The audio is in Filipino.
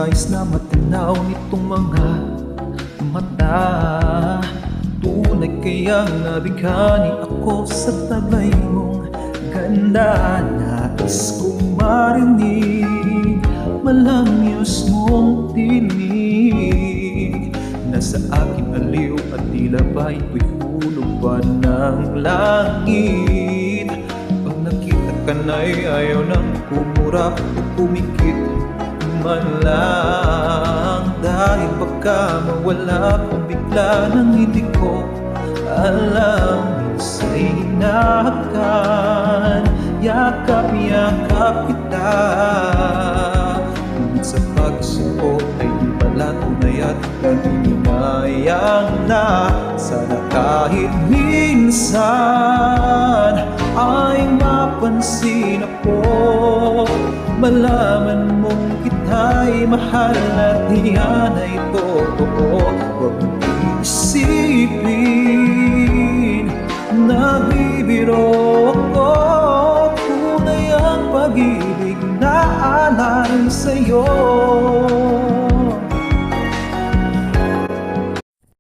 nais na matanaw nitong mga mata. Tunay kayang nabighani ako sa taglay mong ganda. Nais kong marinig malamyos mong tinig na sa aking aliw at tila ba'y ko'y hulog pa ng langit. Pag nakita ka na'y ayaw nang kumurap o pumikit man lang, dahil baka mawala kung bigla nang hindi ko alam. Minsa'y hinahakan, yakap-yakap kita, ngunit sa pag-isip ko ay di pala tunay at naghihinayang na. Sana kahit minsan ay mapansin ako, malaman mong kita'y mahal at diyan ay totoo. Huwag mong iisipin na bibiro ko, tunay ang pag-ibig na alay sa'yo.